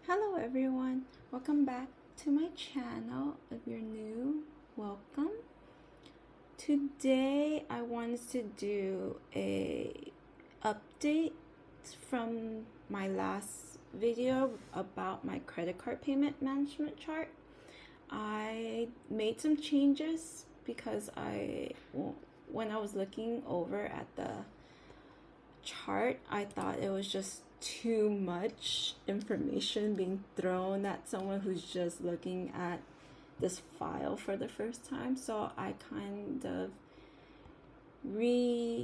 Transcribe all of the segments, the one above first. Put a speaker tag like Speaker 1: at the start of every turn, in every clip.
Speaker 1: Hello everyone, welcome back to my channel. If you're new, welcome. Today I wanted to do a update from my last video about my credit card payment management chart. I made some changes because when I was looking over at the chart, I thought it was just too much information being thrown at someone who's just looking at this file for the first time. So I kind of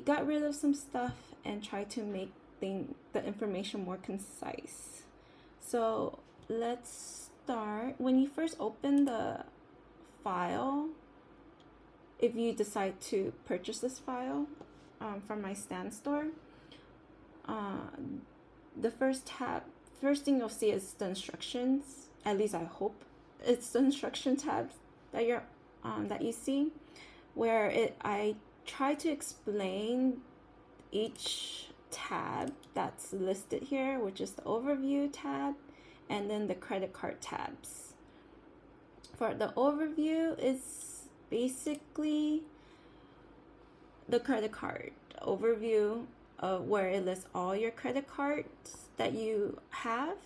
Speaker 1: got rid of some stuff and tried to make the information more concise. So let's start. When you first open the file, if you decide to purchase this file from my Stan store, the first thing you'll see is the instructions. At least I hope it's the instruction tab that you see, where I try to explain each tab that's listed here, which is the overview tab and then the credit card tabs. For the overview, is basically the credit card overview, where it lists all your credit cards that you have,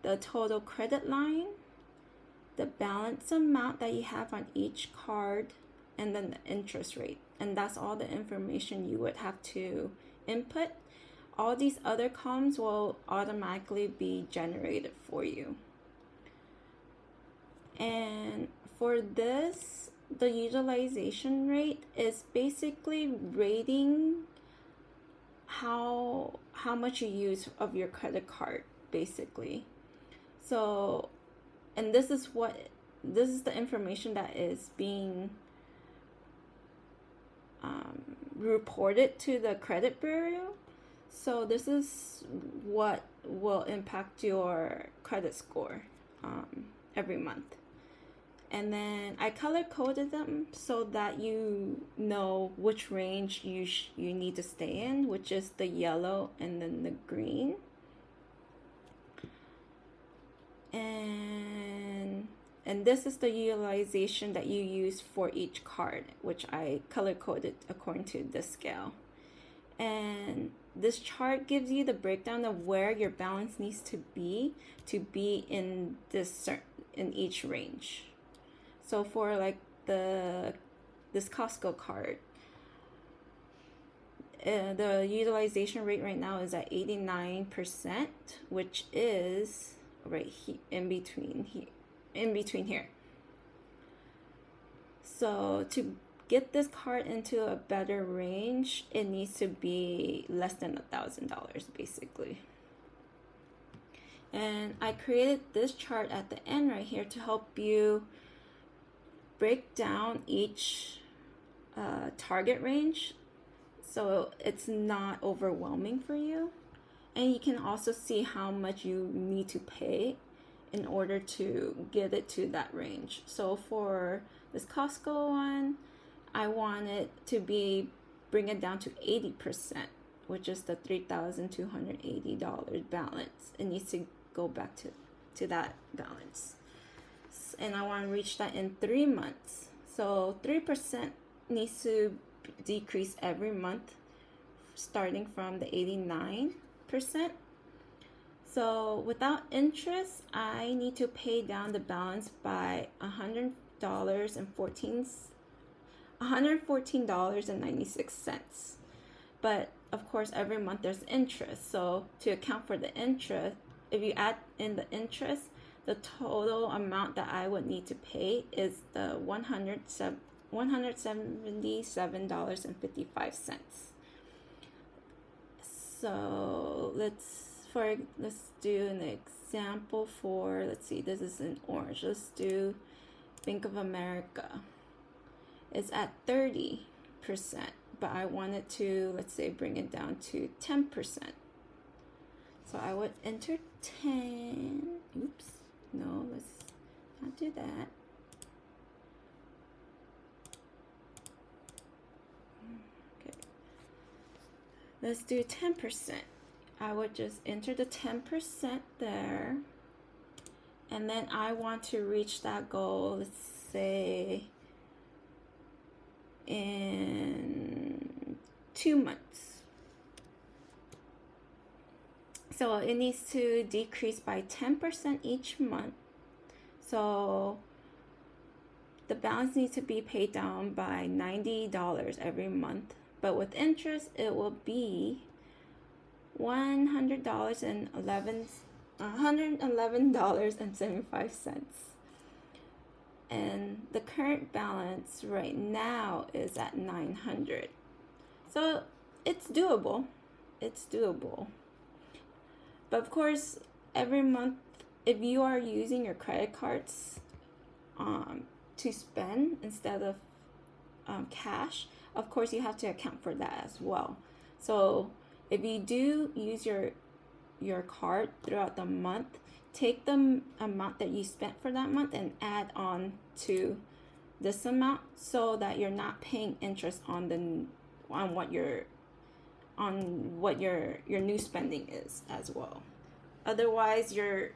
Speaker 1: the total credit line, the balance amount that you have on each card, and then the interest rate. And that's all the information you would have to input. All these other columns will automatically be generated for you. And for this, the utilization rate is basically rating how much you use of your credit card, basically. So, and this is the information that is being reported to the credit bureau. So this is what will impact your credit score every month. And then I color coded them so that you know which range you need to stay in, which is the yellow and then the green. And this is the utilization that you use for each card, which I color coded according to this scale. And this chart gives you the breakdown of where your balance needs to be in each range. So for like this Costco card, the utilization rate right now is at 89%, which is right here in between here. So to get this card into a better range, it needs to be less than $1,000 basically. And I created this chart at the end right here to help you break down each target range so it's not overwhelming for you. And you can also see how much you need to pay in order to get it to that range. So for this Costco one, I want it to bring it down to 80%, which is the $3,280 balance. It needs to go back to that balance. And I want to reach that in 3 months. So 3% needs to decrease every month, starting from the 89%. So without interest, I need to pay down the balance by $114.96. But of course, every month there's interest. So to account for the interest, if you add in the interest, the total amount that I would need to pay is the $177.55. So let's do an example for, let's see, this is in orange. Let's do Bank of America. It's at 30%, but I wanted to, let's say, bring it down to 10%. So I would enter 10. Oops. No, let's not do that. Okay. Let's do 10%. I would just enter the 10% there. And then I want to reach that goal, let's say in 2 months. So it needs to decrease by 10% each month. So the balance needs to be paid down by $90 every month. But with interest, it will be $111.75. And the current balance right now is at $900. So it's doable. It's doable. But of course, every month, if you are using your credit cards to spend instead of cash, of course you have to account for that as well. So if you do use your card throughout the month, take the amount that you spent for that month and add on to this amount, so that you're not paying interest on what your new spending is as well. Otherwise, you're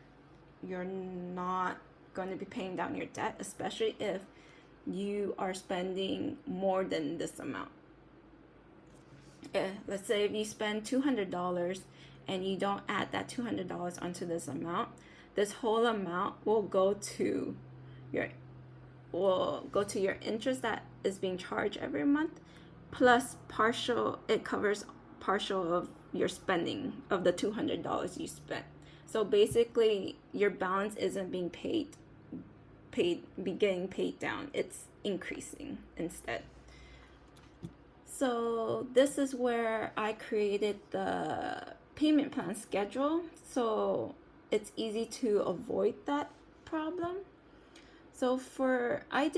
Speaker 1: not going to be paying down your debt, especially if you are spending more than this amount. Let's say if you spend $200 and you don't add that $200 onto this amount, this whole amount will go to your interest that is being charged every month, plus it covers partial of your spending of the $200 you spent. So basically, your balance isn't being getting paid down. It's increasing instead. So this is where I created the payment plan schedule, so it's easy to avoid that problem. So I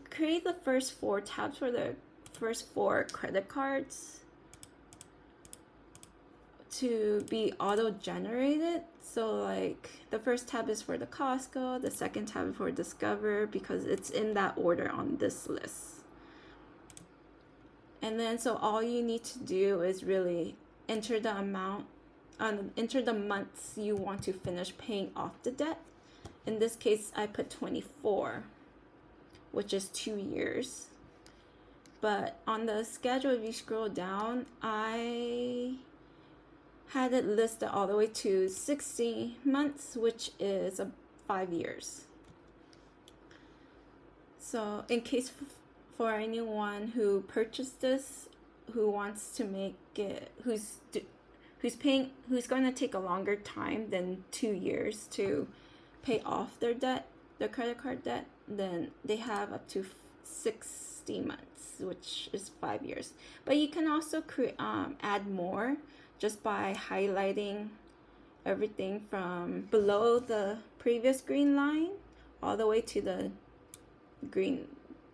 Speaker 1: created the first 4 tabs for the first 4 credit cards to be auto-generated. So like the first tab is for the Costco, the second tab is for Discover, because it's in that order on this list. And then so all you need to do is really enter the months you want to finish paying off the debt. In this case, I put 24, which is 2 years. But on the schedule, if you scroll down, I had it listed all the way to 60 months, which is 5 years. So in case for anyone who purchased this, who wants to make it, who's going to take a longer time than 2 years to pay off their debt, their credit card debt, then they have up to 60 months, which is 5 years. But you can also add more just by highlighting everything from below the previous green line all the way to the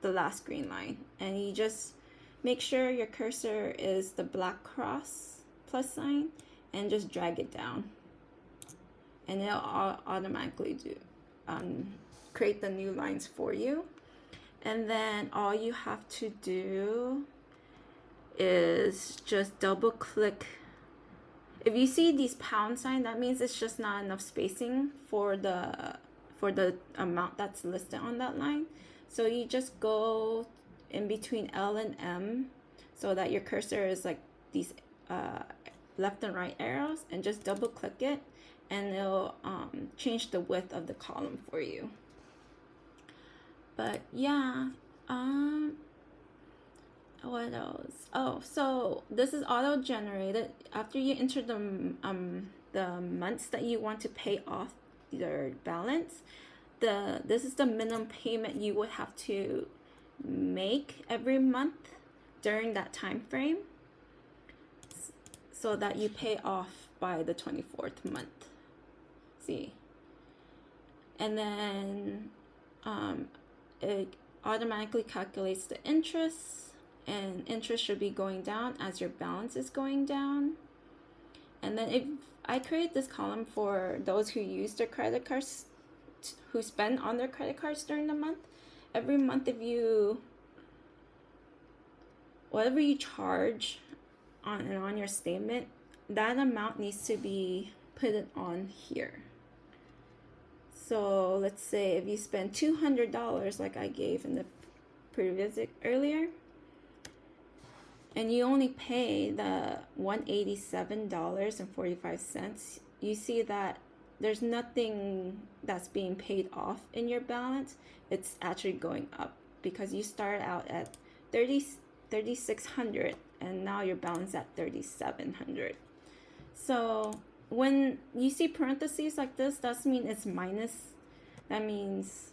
Speaker 1: last green line, and you just make sure your cursor is the black cross plus sign and just drag it down, and it'll automatically create the new lines for you. And then all you have to do is just double click. If you see these pound sign, that means it's just not enough spacing for the amount that's listed on that line. So you just go in between L and M so that your cursor is like these left and right arrows, and just double click it, and it'll change the width of the column for you. But yeah, what else? Oh, so this is auto generated after you enter the months that you want to pay off your balance. This is the minimum payment you would have to make every month during that time frame, so that you pay off by the 24th month. See, and then it automatically calculates the interest, and interest should be going down as your balance is going down. And then if I create this column for those who use their credit cards, who spend on their credit cards during the month, every month whatever you charge on your statement, that amount needs to be put on here. So let's say if you spend $200 like I gave in the previous earlier, and you only pay the $187.45, you see that there's nothing that's being paid off in your balance. It's actually going up because you start out at 3,600 and now your balance at 3,700. So when you see parentheses like this, that means it's minus. That means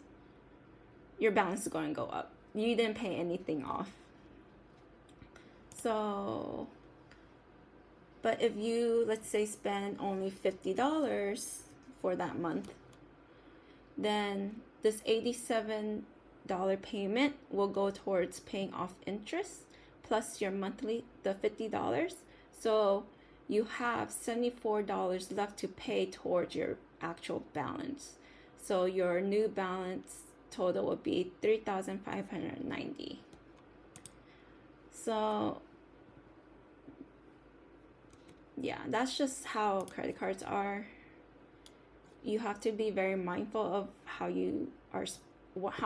Speaker 1: your balance is going to go up. You didn't pay anything off. So, but if you, let's say, spend only $50 for that month, then this $87 payment will go towards paying off interest plus your monthly, the $50. So you have $74 left to pay towards your actual balance. So your new balance total would be $3,590. So yeah, that's just how credit cards are. You have to be very mindful of how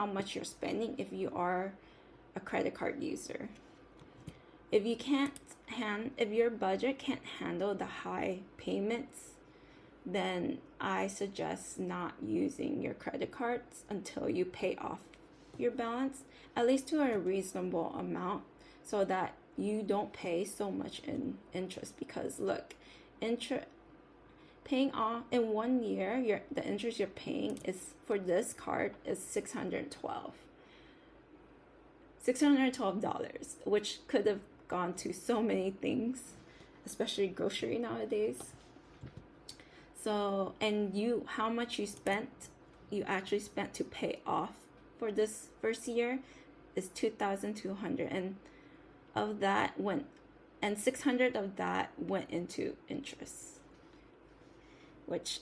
Speaker 1: much you're spending if you are a credit card user. If your budget can't handle the high payments, then I suggest not using your credit cards until you pay off your balance, at least to a reasonable amount, so that you don't pay so much in interest. Because look, paying off in 1 year, the interest you're paying is for this card is $612, which could have gone to so many things, especially grocery nowadays. So, and how much you actually spent to pay off for this first year is $2,200, and of that and $600 of that went into interest, which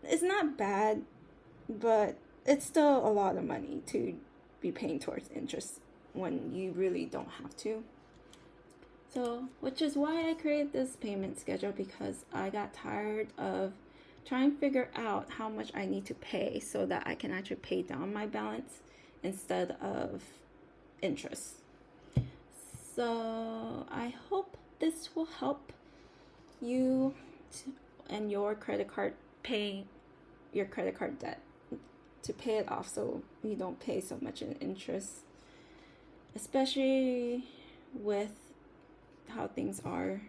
Speaker 1: is not bad, but it's still a lot of money to be paying towards interest when you really don't have to. So, which is why I created this payment schedule, because I got tired of trying to figure out how much I need to pay so that I can actually pay down my balance instead of interest. So I hope this will help you and your credit card pay your credit card debt, to pay it off so you don't pay so much in interest, especially with how things are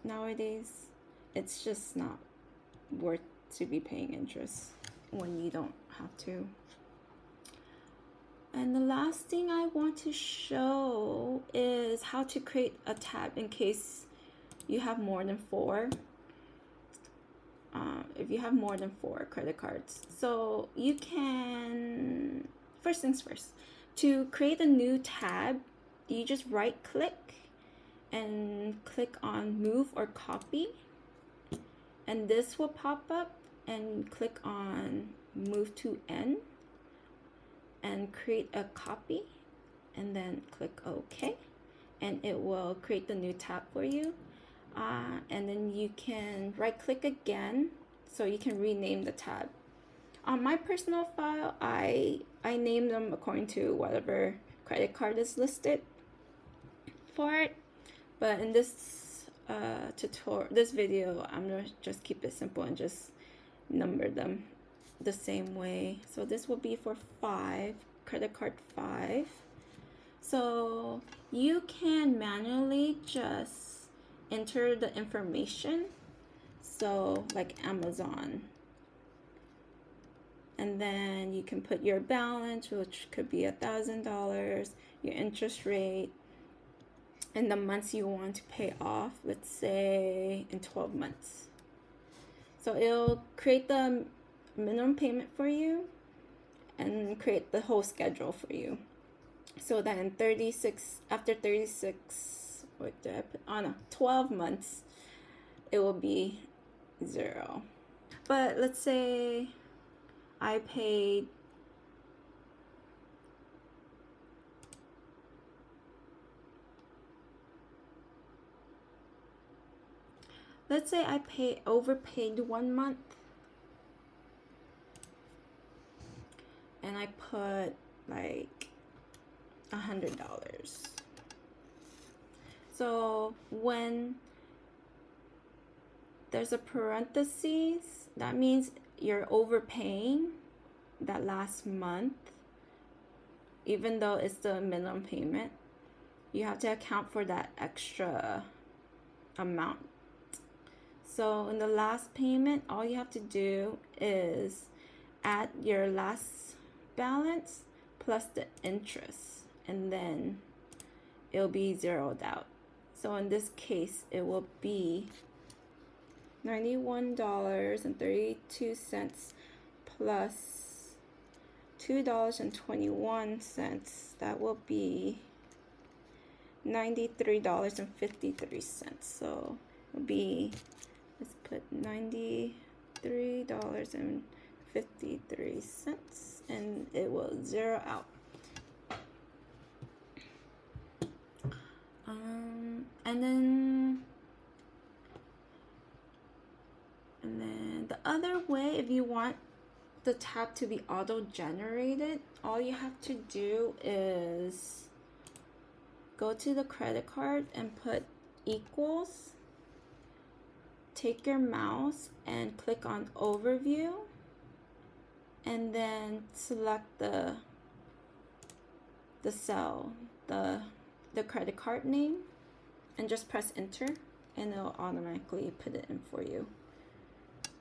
Speaker 1: nowadays. It's just not worth to be paying interest when you don't have to. And the last thing I want to show is how to create a tab in case you have more than four. If you have more than 4 credit cards. So you can, first things first, to create a new tab, you just right click and click on move or copy. And this will pop up, and click on move to end and create a copy, and then click OK, and it will create the new tab for you. And then you can right click again so you can rename the tab. On my personal file, I name them according to whatever credit card is listed for it. But in this this video, I'm gonna just keep it simple and just number them the same way. So this will be for 5, credit card 5. So you can manually just enter the information. So like Amazon. And then you can put your balance, which could be $1,000, your interest rate, and the months you want to pay off, let's say in 12 months. So it'll create the minimum payment for you and create the whole schedule for you. So that in 12 months, it will be 0. But let's say I paid overpaid 1 month and I put like $100. So when there's a parentheses, that means you're overpaying that last month, even though it's the minimum payment. You have to account for that extra amount. So in the last payment, all you have to do is add your last balance plus the interest, and then it'll be zeroed out. So in this case, it will be $91.32 plus $2.21. That will be $93.53. So it'll be, let's put $93.53, and it will zero out. And then the other way, if you want the tab to be auto-generated, all you have to do is go to the credit card and put equals. Take your mouse and click on overview, and then select the cell, the credit card name, and just press enter, and it'll automatically put it in for you.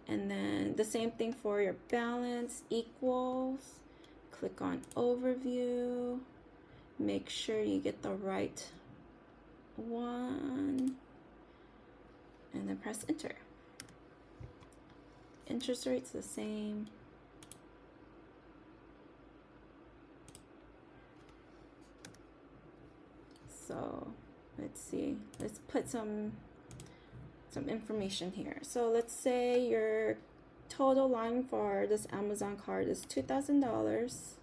Speaker 1: And then the same thing for your balance, equals, click on overview, make sure you get the right one, and then press enter. Interest rate's the same. So let's see, let's put some information here. So let's say your total line for this Amazon card is $2,000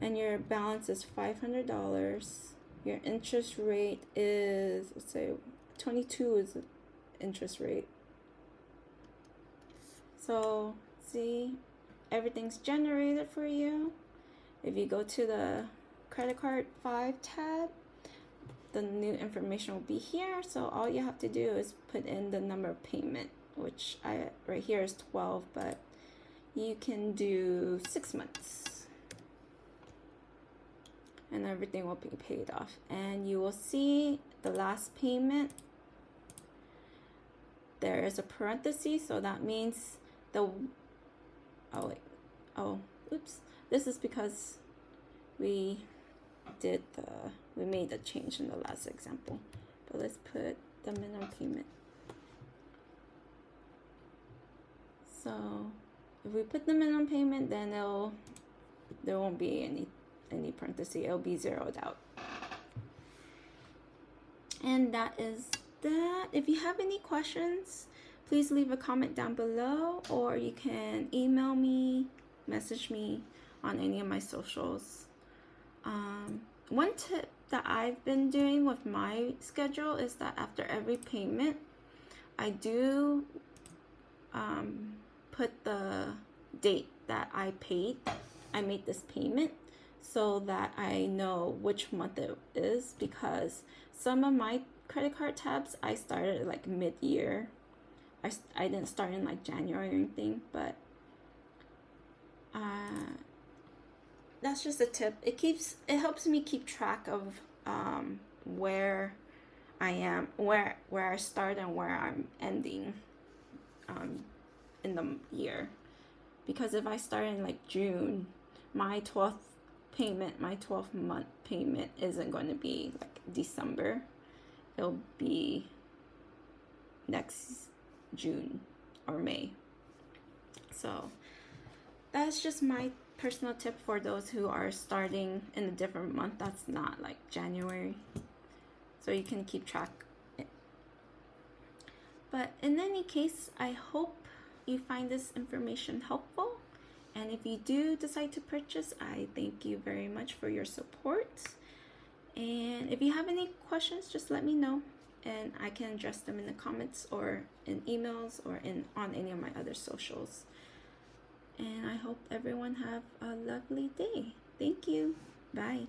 Speaker 1: and your balance is $500. Your interest rate is, let's say 22 is the interest rate. So see, everything's generated for you. If you go to the credit card 5 tab, the new information will be here. So all you have to do is put in the number of payment, which right here is 12, but you can do 6 months, and everything will be paid off. And you will see the last payment, there is a parenthesis, so that means oops, this is because we made the change in the last example. But let's put the minimum payment. So if we put the minimum payment, then there won't be any parenthesis. It'll be zeroed out. And that is that. If you have any questions, please leave a comment down below, or you can email me, message me on any of my socials. One tip that I've been doing with my schedule is that after every payment, I do put the date that I made this payment, so that I know which month it is, because some of my credit card tabs I started like mid-year. I didn't start in like January or anything, but that's just a tip. It helps me keep track of where I am, where I start and where I'm ending in the year. Because if I start in like June, my 12th month payment isn't going to be like December. It'll be next June or May. So that's just my personal tip for those who are starting in a different month that's not like January, so you can keep track. But in any case, I hope you find this information helpful, and if you do decide to purchase, I thank you very much for your support. And if you have any questions, just let me know, and I can address them in the comments or in emails or on any of my other socials. And I hope everyone have a lovely day. Thank you. Bye.